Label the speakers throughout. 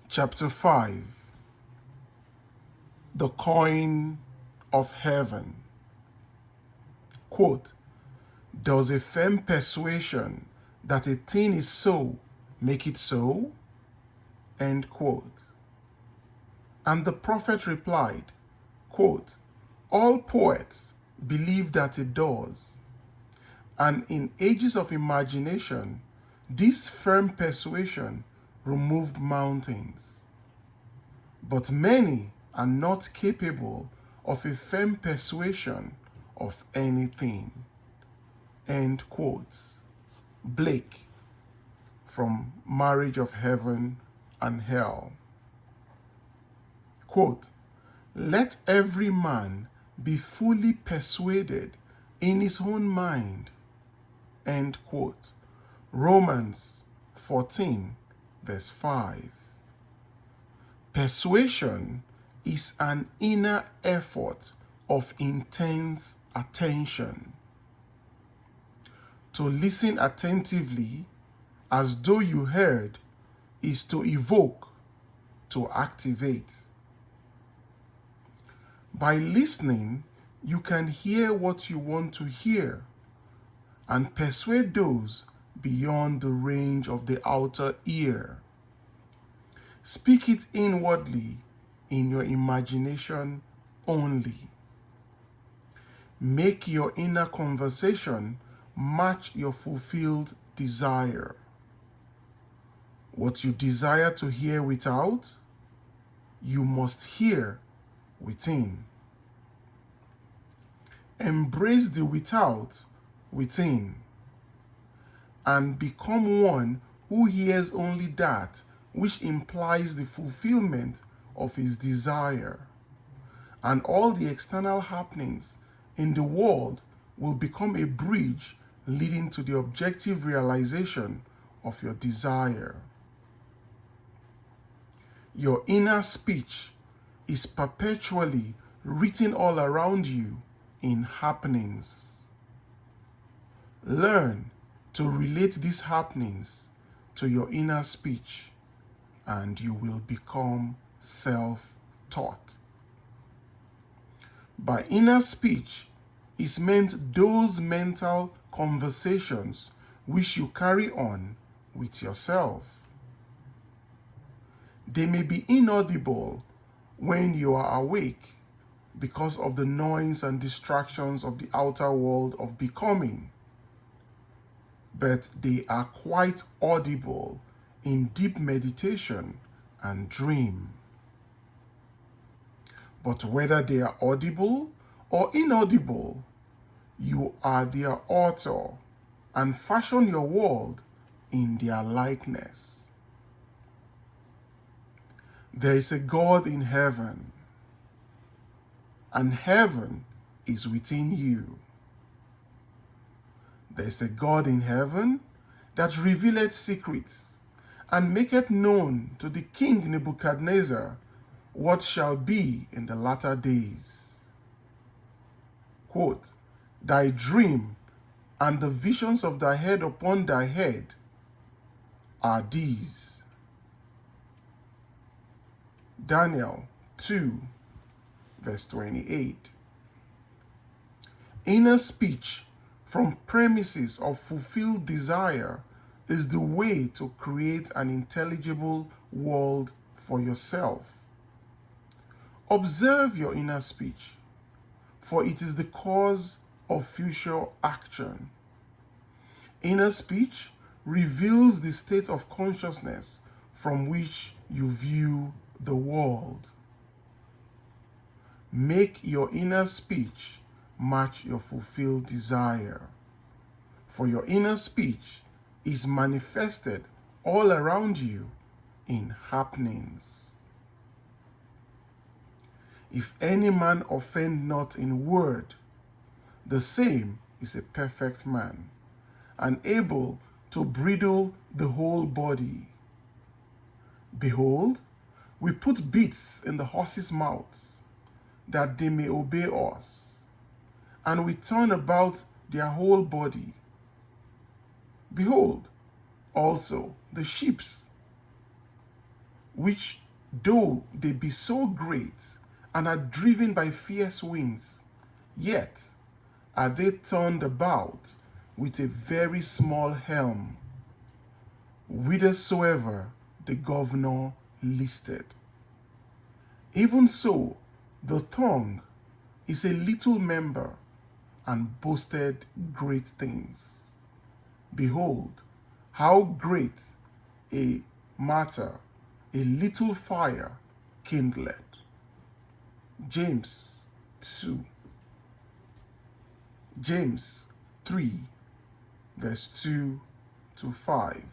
Speaker 1: Chapter 5. The Coin of Heaven. Quote, does a firm persuasion that a thing is so make it so? End quote. And the prophet replied, quote, all poets believe that it does. And in ages of imagination, this firm persuasion removed mountains. But many are not capable of a firm persuasion of anything. End quote. Blake, from Marriage of Heaven and Hell. Quote, let every man be fully persuaded in his own mind. End quote. Romans 14, verse 5. Persuasion is an inner effort of intense attention. To listen attentively as though you heard is to evoke, to activate. By listening, you can hear what you want to hear and persuade those beyond the range of the outer ear. Speak it inwardly in your imagination only. Make your inner conversation match your fulfilled desire. What you desire to hear without, you must hear within. Embrace the without within and become one who hears only that which implies the fulfillment of his desire, and all the external happenings in the world will become a bridge leading to the objective realization of your desire. Your inner speech is perpetually written all around you in happenings. Learn to relate these happenings to your inner speech, and you will become self-taught. By inner speech is meant those mental conversations which you carry on with yourself. They may be inaudible when you are awake because of the noise and distractions of the outer world of becoming, but they are quite audible in deep meditation and dream. But whether they are audible or inaudible, you are their author and fashion your world in their likeness. There is a God in heaven, and heaven is within you. There is a God in heaven that revealeth secrets, and maketh known to the king Nebuchadnezzar what shall be in the latter days. Quote, thy dream and the visions of thy head upon thy head are these. Daniel 2, verse 28. Inner speech from premises of fulfilled desire is the way to create an intelligible world for yourself. Observe your inner speech, for it is the cause of future action. Inner speech reveals the state of consciousness from which you view the world. Make your inner speech match your fulfilled desire, for your inner speech is manifested all around you in happenings. If any man offend not in word, the same is a perfect man, and able to bridle the whole body. Behold, we put bits in the horses' mouths, that they may obey us, and we turn about their whole body. Behold, also the sheep. which though they be so great and are driven by fierce winds, yet are they turned about with a very small helm, whithersoever the governor listed. Even so, the tongue is a little member and boasted great things. Behold, how great a matter a little fire kindleth. James 2. James 3, verse 2 to 5.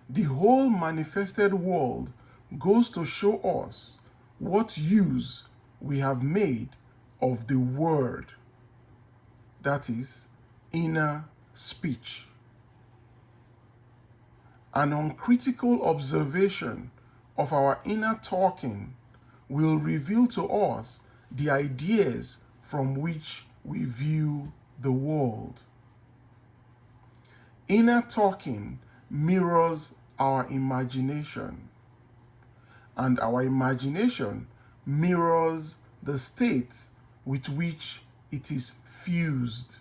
Speaker 1: The whole manifested world goes to show us what use we have made of the word, that is, inner speech. An uncritical observation of our inner talking will reveal to us the ideas from which we view the world. Inner talking mirrors our imagination, and our imagination mirrors the state with which it is fused.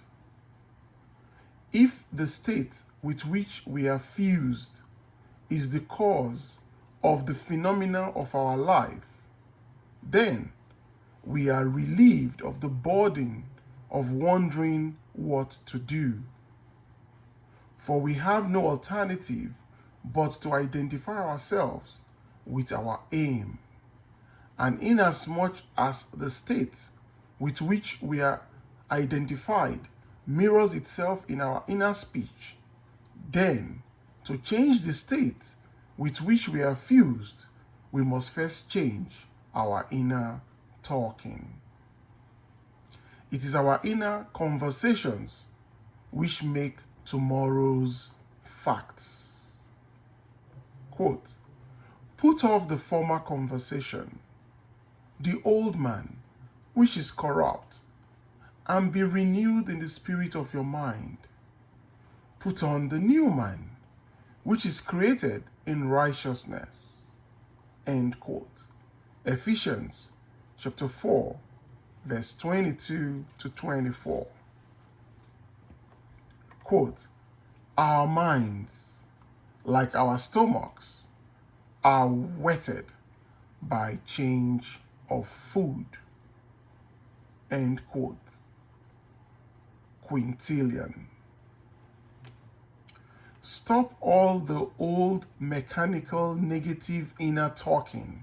Speaker 1: If the state with which we are fused is the cause of the phenomena of our life, then we are relieved of the burden of wondering what to do. For we have no alternative but to identify ourselves with our aim. And inasmuch as the state with which we are identified mirrors itself in our inner speech, then to change the state with which we are fused, we must first change our inner talking. It is our inner conversations which make tomorrow's facts. Quote, put off the former conversation, the old man, which is corrupt, and be renewed in the spirit of your mind. Put on the new man, which is created in righteousness. End quote. Ephesians chapter 4, verse 22 to 24. Quote, our minds, like our stomachs, are whetted by change of food. End quote. Quintilian. Stop all the old mechanical negative inner talking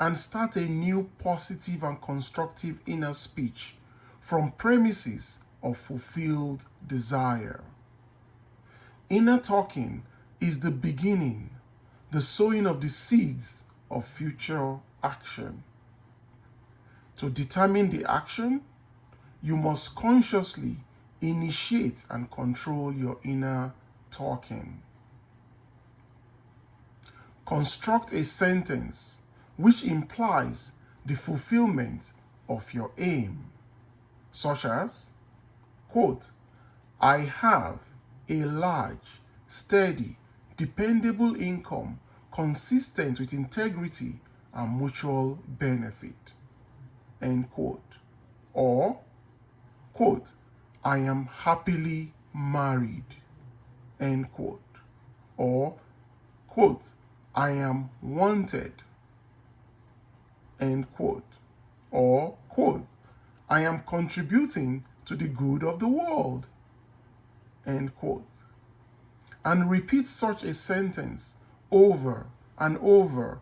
Speaker 1: and start a new positive and constructive inner speech from premises of fulfilled desire. Inner talking is the beginning, the sowing of the seeds of future action. To determine the action, you must consciously initiate and control your inner talking. Construct a sentence which implies the fulfillment of your aim, such as, quote, I have a large, steady, dependable income consistent with integrity and mutual benefit, end quote. Or, quote, I am happily married, end quote. Or, quote, I am wanted, end quote. Or, quote, I am contributing to the good of the world, end quote. And repeat such a sentence over and over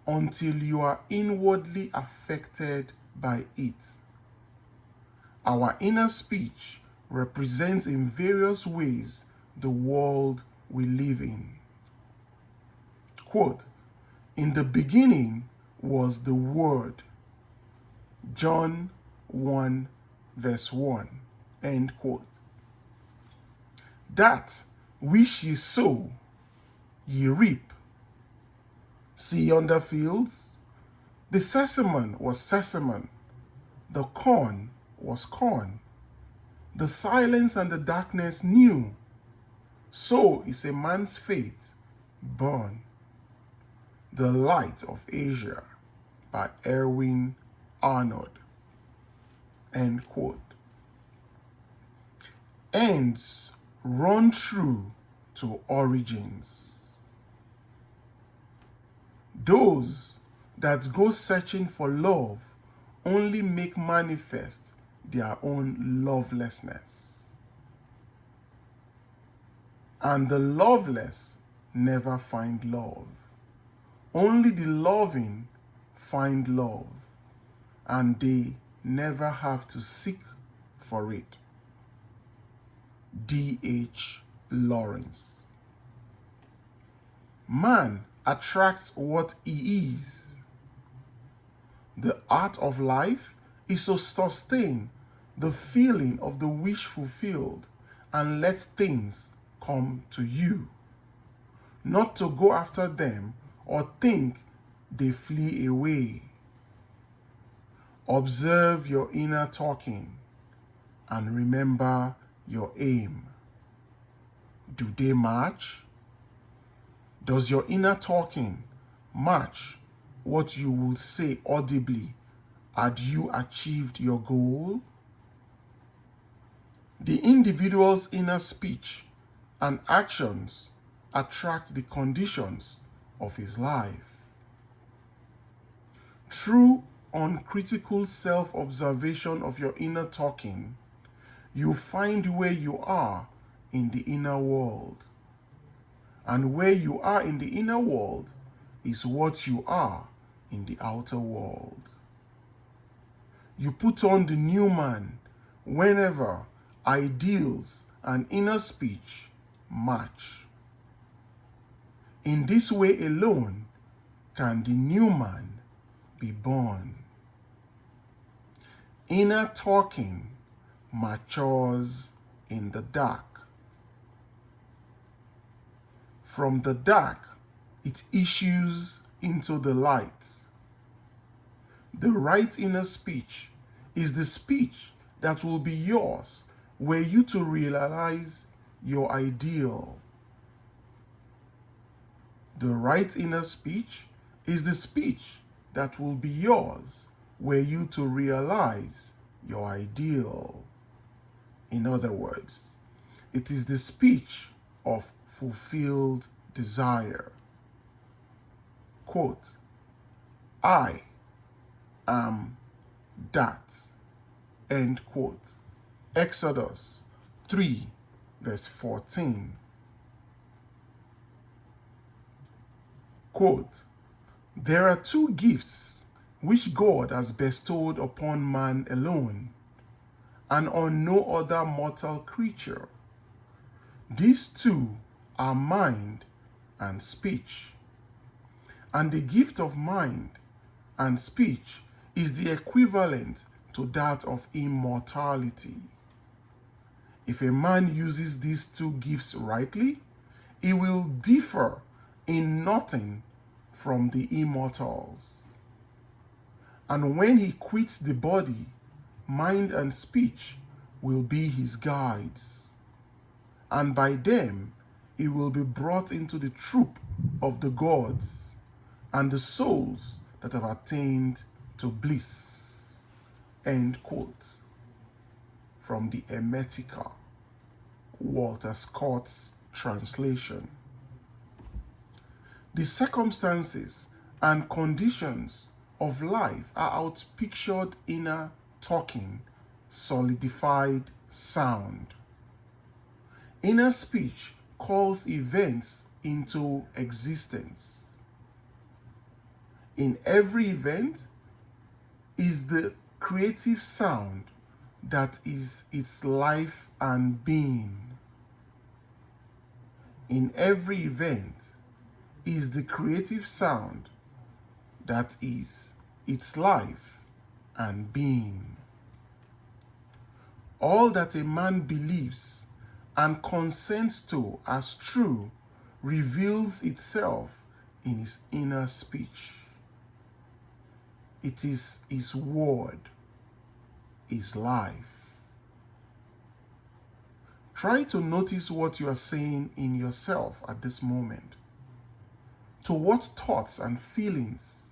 Speaker 1: until you are inwardly affected by it. Our inner speech represents in various ways the world we live in. Quote, in the beginning was the Word. John 1 verse 1, end quote. That which ye sow, ye reap. See yonder fields? The sesamum was sesamum, the corn was corn. The silence and the darkness knew. So is a man's faith born The Light of Asia by Erwin Arnold. End quote. Ends run true to origins. Those that go searching for love only make manifest their own lovelessness. And the loveless never find love. Only the loving find love, and they never have to seek for it. D.H. Lawrence. Man attracts what he is. The art of life is to sustain the feeling of the wish fulfilled and let things come to you, not to go after them or think they flee away. Observe your inner talking and remember your aim. Do they match? Does your inner talking match what you will say audibly had you achieved your goal? The individual's inner speech and actions attract the conditions of his life. Through uncritical self-observation of your inner talking, you find where you are in the inner world. And where you are in the inner world is what you are in the outer world. You put on the new man whenever ideals and inner speech match. In this way alone can the new man be born. Inner talking matures in the dark. From the dark, it issues into the light. The right inner speech is the speech that will be yours were you to realize your ideal. The right inner speech is the speech that will be yours were you to realize your ideal. In other words, it is the speech of fulfilled desire. Quote, I am that. End quote. Exodus 3, verse 14. Quote, there are two gifts which God has bestowed upon man alone and on no other mortal creature. These two are mind and speech. And the gift of mind and speech is the equivalent to that of immortality. If a man uses these two gifts rightly, he will differ in nothing from the immortals. And when he quits the body, mind and speech will be his guides, and by them he will be brought into the troop of the gods and the souls that have attained to bliss. End quote. From the Hermetica, Walter Scott's translation. The circumstances and conditions of life are outpictured inner talking, solidified sound. Inner speech calls events into existence. In every event is the creative sound that is its life and being. In every event is the creative sound that is its life and being. All that a man believes and consents to as true reveals itself in his inner speech. It is his word, his life. Try to notice what you are saying in yourself at this moment. to what thoughts and feelings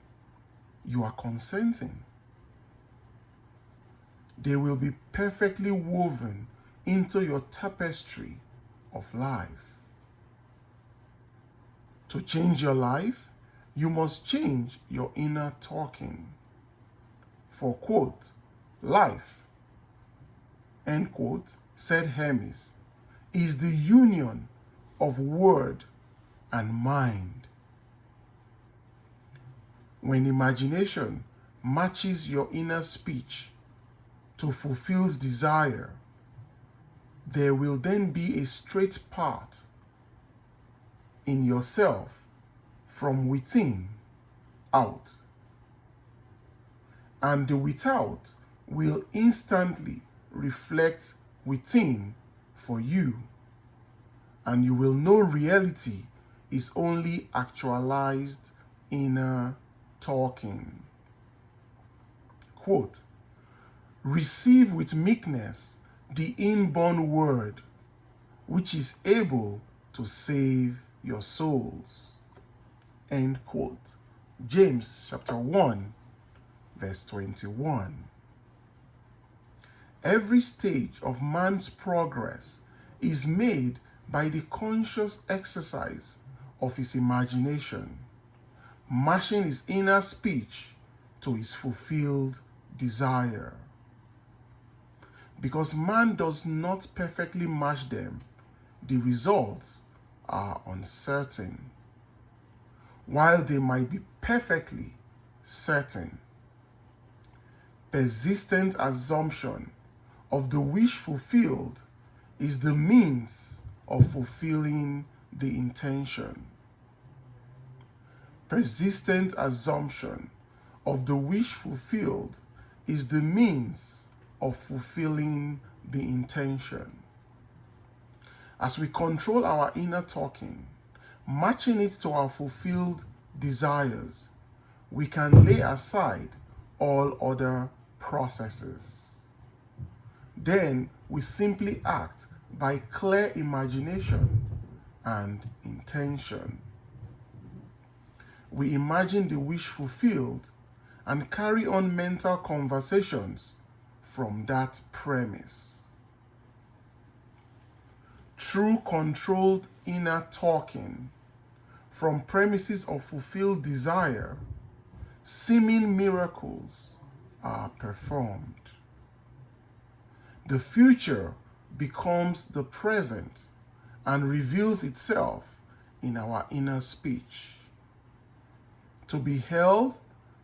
Speaker 1: you are consenting. They will be perfectly woven into your tapestry of life. To change your life, you must change your inner talking. For, quote, life, end quote, said Hermes, is the union of word and mind. When imagination matches your inner speech to fulfilled desire, there will then be a straight path in yourself from within out. And the without will instantly reflect within for you, and you will know reality is only actualized inner talking. Quote, receive with meekness the inborn word, which is able to save your souls. End quote. James chapter 1, verse 21. Every stage of man's progress is made by the conscious exercise of his imagination, matching his inner speech to his fulfilled desire. Because man does not perfectly match them, the results are uncertain, while they might be perfectly certain. Persistent assumption of the wish fulfilled is the means of fulfilling the intention. Persistent assumption of the wish fulfilled is the means of fulfilling the intention. As we control our inner talking, matching it to our fulfilled desires, we can lay aside all other processes. Then we simply act by clear imagination and intention. We imagine the wish fulfilled and carry on mental conversations from that premise. True controlled inner talking from premises of fulfilled desire, seeming miracles are performed. The future becomes the present and reveals itself in our inner speech. To be held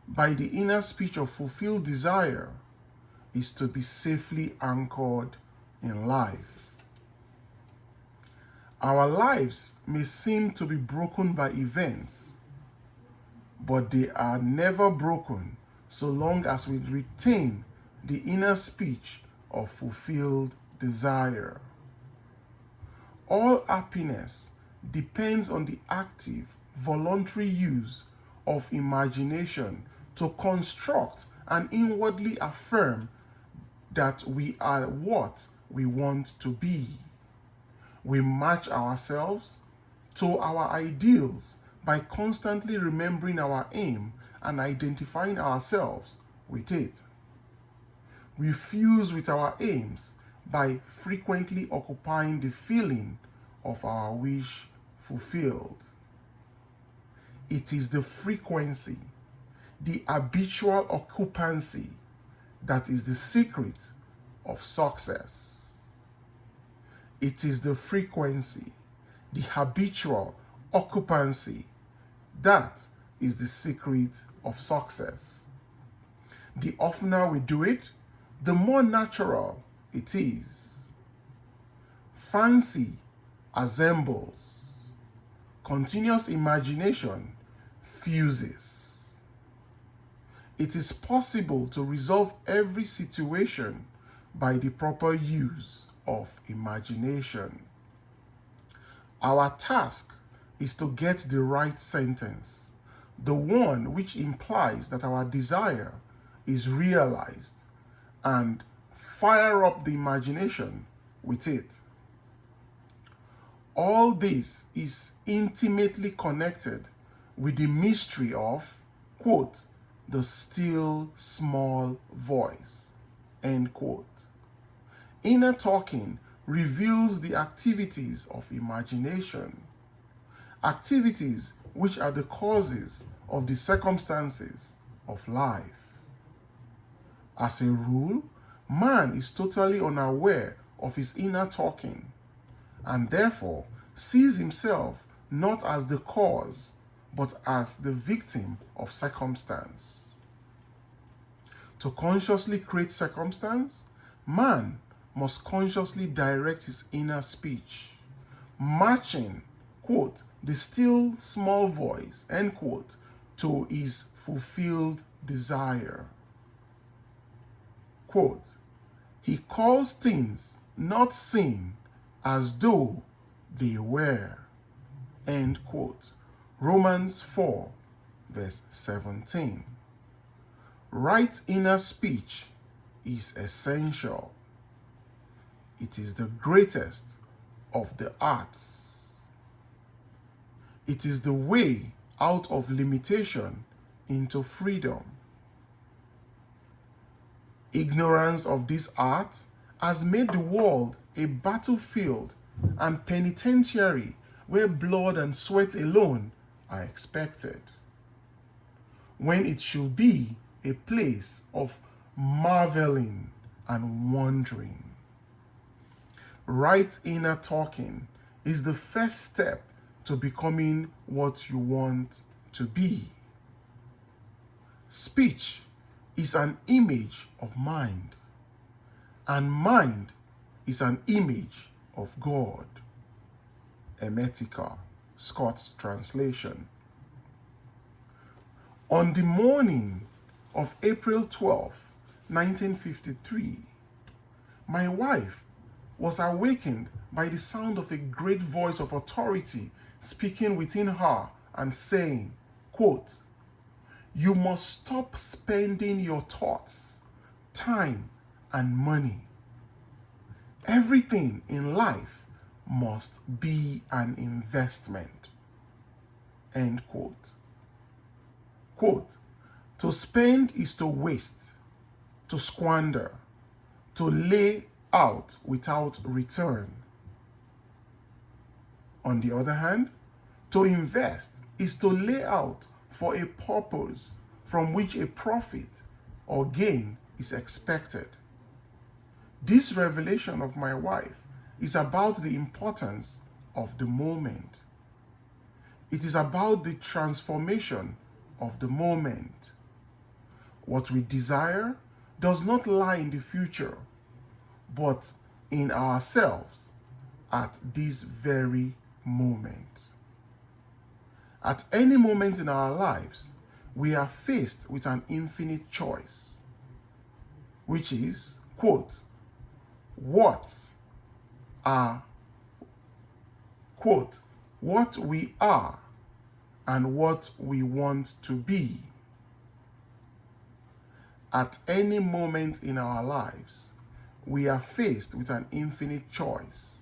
Speaker 1: by the inner speech of fulfilled desire is to be safely anchored in life. Our lives may seem to be broken by events, but they are never broken so long as we retain the inner speech of fulfilled desire. All happiness depends on the active, voluntary use of imagination to construct and inwardly affirm that we are what we want to be. We match ourselves to our ideals by constantly remembering our aim and identifying ourselves with it. We fuse with our aims by frequently occupying the feeling of our wish fulfilled. It is the frequency, the habitual occupancy, that is the secret of success. It is the frequency, the habitual occupancy, that is the secret of success. The oftener we do it, the more natural it is. Fancy assembles. Continuous imagination fuses. It is possible to resolve every situation by the proper use of imagination. Our task is to get the right sentence, the one which implies that our desire is realized, and fire up the imagination with it. All this is intimately connected with the mystery of, quote, the still small voice, end quote. Inner talking reveals the activities of imagination, activities which are the causes of the circumstances of life. As a rule, man is totally unaware of his inner talking and therefore sees himself not as the cause but as the victim of circumstance. To consciously create circumstance, man must consciously direct his inner speech, matching, quote, the still small voice, end quote, to his fulfilled desire. Quote, he calls things not seen as though they were, end quote. Romans 4, verse 17. Right inner speech is essential. It is the greatest of the arts. It is the way out of limitation into freedom. Ignorance of this art has made the world a battlefield and penitentiary where blood and sweat alone are expected, when it should be a place of marveling and wondering. Right inner talking is the first step to becoming what you want to be. Speech is an image of mind, and mind is an image of God. Emetica, Scott's translation. On the morning of April 12, 1953, my wife was awakened by the sound of a great voice of authority speaking within her and saying, quote, you must stop spending your thoughts, time, and money. Everything in life must be an investment, end quote. Quote, to spend is to waste, to squander, to lay out without return. On the other hand, to invest is to lay out for a purpose from which a profit or gain is expected. This revelation of my wife is about the importance of the moment. It is about the transformation of the moment. What we desire does not lie in the future, but in ourselves at this very moment. At any moment in our lives, we are faced with an infinite choice, which is, quote, what we are and what we want to be. At any moment in our lives, we are faced with an infinite choice,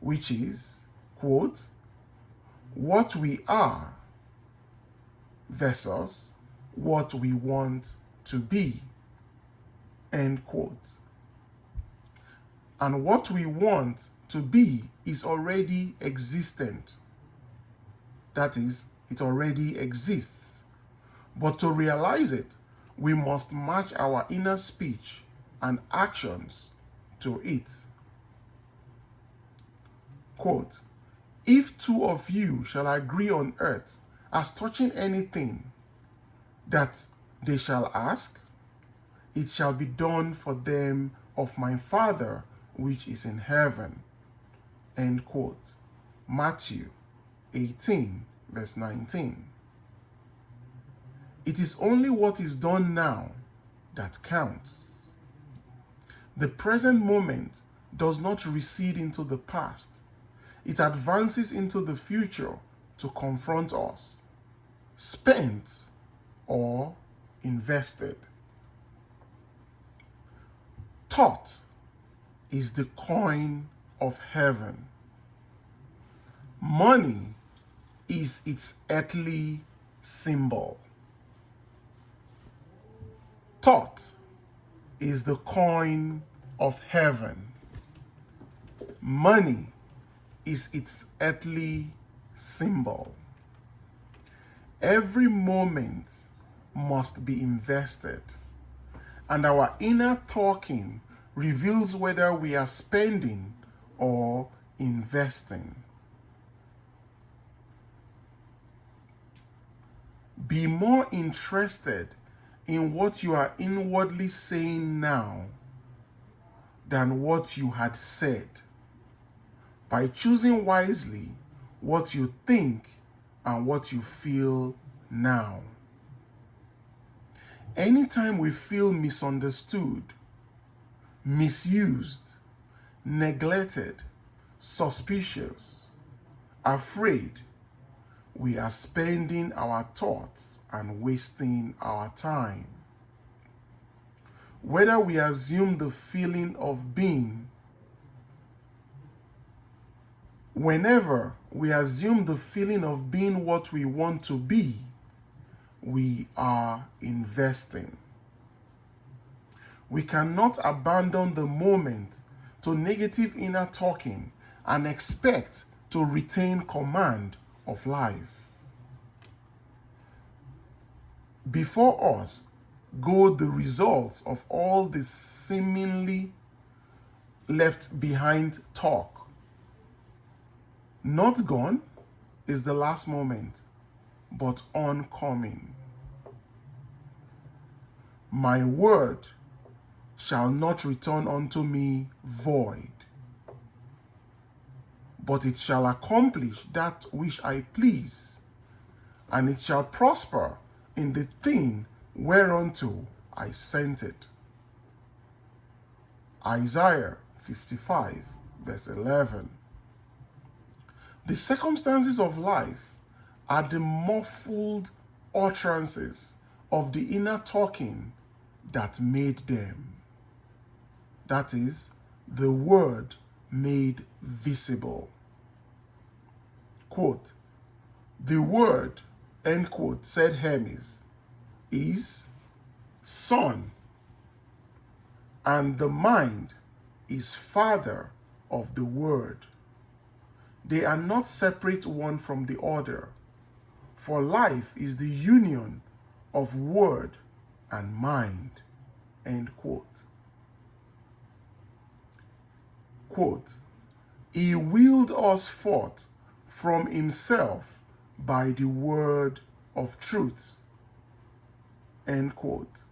Speaker 1: which is, quote, what we are versus what we want to be, end quote. And what we want to be is already existent. That is, it already exists. But to realize it, we must match our inner speech and actions to it. Quote, if two of you shall agree on earth as touching anything that they shall ask, it shall be done for them of my Father which is in heaven. End quote. Matthew 18, verse 19. It is only what is done now that counts. The present moment does not recede into the past. It advances into the future to confront us, spent or invested. Thought is the coin of heaven. Money is its earthly symbol. Thought is the coin of heaven. Money is its earthly symbol. Every moment must be invested, and our inner talking reveals whether we are spending or investing. Be more interested in what you are inwardly saying now than what you had said, by choosing wisely what you think and what you feel now. Anytime we feel misunderstood, misused, neglected, suspicious, afraid, we are spending our thoughts and wasting our time. Whether we assume the feeling of being, whenever we assume the feeling of being what we want to be, we are investing. We cannot abandon the moment to negative inner talking and expect to retain command of life. Before us go the results of all the seemingly left behind talk. Not gone is the last moment, but oncoming. My word shall not return unto me void, but it shall accomplish that which I please, and it shall prosper in the thing whereunto I sent it. Isaiah 55, verse 11. The circumstances of life are the muffled utterances of the inner talking that made them. That is, the word made visible. Quote, the word, end quote, said Hermes, is son, and the mind is father of the word. They are not separate one from the other, for life is the union of word and mind, end quote. Quote, he willed us forth from himself by the word of truth, end quote.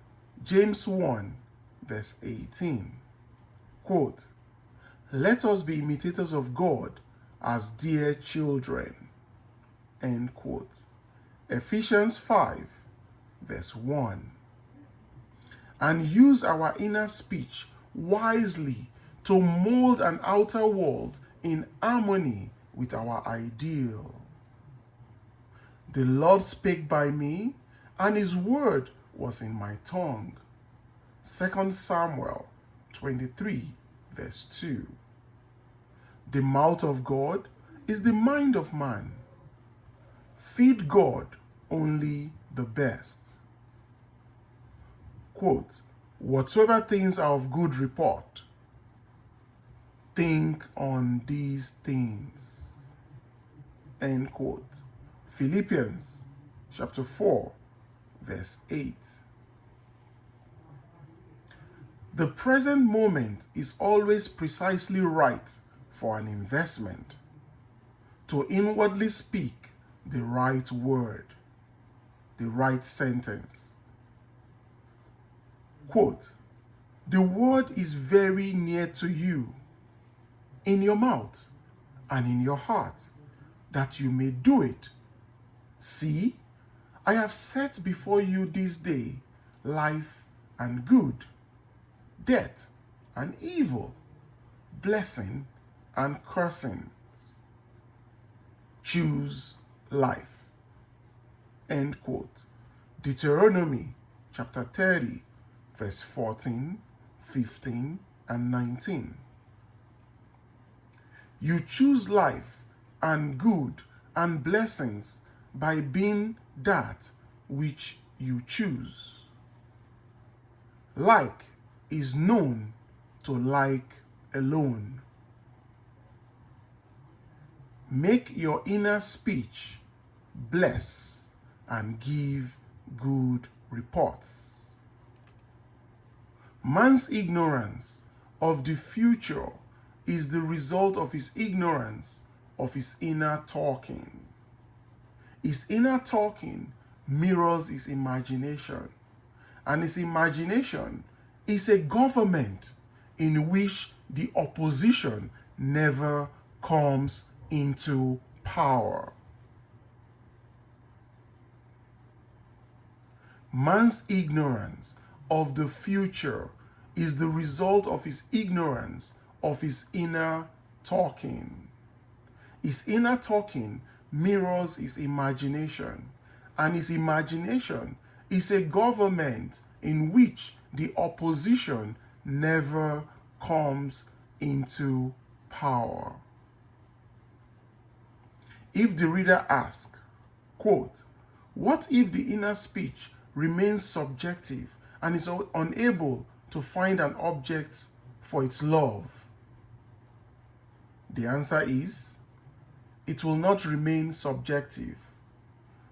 Speaker 1: James 1, verse 18. Quote, let us be imitators of God as dear children, end quote. Ephesians 5, verse 1. And use our inner speech wisely to mold an outer world in harmony with our ideal. The Lord spake by me, and his word was in my tongue. 2 Samuel 23, verse 2. The mouth of God is the mind of man. Feed God only the best. Quote, whatsoever things are of good report, think on these things, end quote. Philippians chapter 4, verse 8. The present moment is always precisely right for an investment, to inwardly speak the right word, the right sentence. Quote, the word is very near to you, in your mouth and in your heart, that you may do it. See, I have set before you this day life and good, death and evil, blessing and cursing. Choose life, end quote. Deuteronomy chapter 30, verse 14, 15, and 19. You choose life and good and blessings by being that which you choose. Like is known to like alone. Make your inner speech bless and give good reports. Man's ignorance of the future is the result of his ignorance of his inner talking. His inner talking mirrors his imagination, and his imagination is a government in which the opposition never comes into power. Man's ignorance of the future is the result of his ignorance of his inner talking. His inner talking mirrors his imagination, and his imagination is a government in which the opposition never comes into power. If the reader asks, quote, what if the inner speech remains subjective and is unable to find an object for its love? The answer is, it will not remain subjective,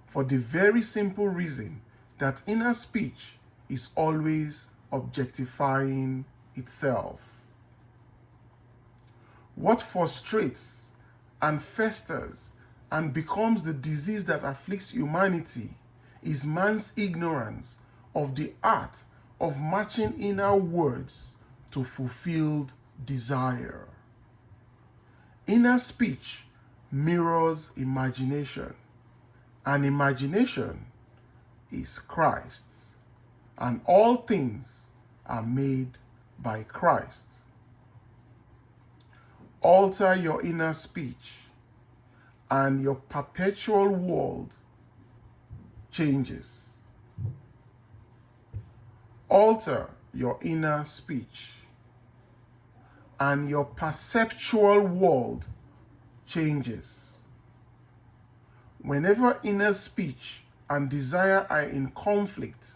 Speaker 1: for the very simple reason that inner speech is always objectifying itself. What frustrates and festers and becomes the disease that afflicts humanity is man's ignorance of the art of matching inner words to fulfilled desire. Inner speech mirrors imagination, and imagination is Christ, and all things are made by Christ. Alter your inner speech, and your perpetual world changes. Alter your inner speech, and your perceptual world changes. Whenever inner speech and desire are in conflict,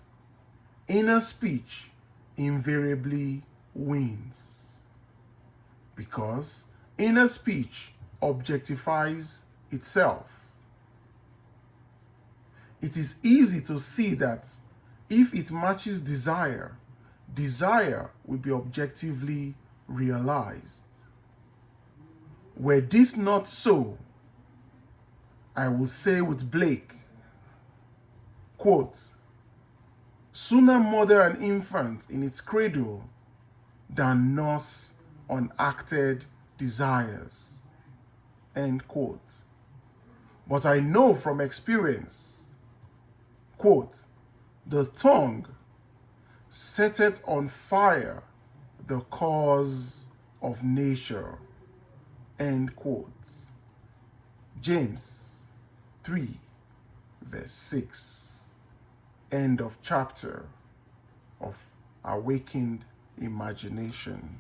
Speaker 1: inner speech invariably wins, because inner speech objectifies itself. It is easy to see that if it matches desire, desire will be objectively realized. Were this not so, I will say with Blake, quote, sooner murder an infant in its cradle than nurse unacted desires, end quote. But I know from experience, quote, the tongue setteth on fire the cause of nature, end quote. James 3, verse 6, end of chapter of Awakened Imagination.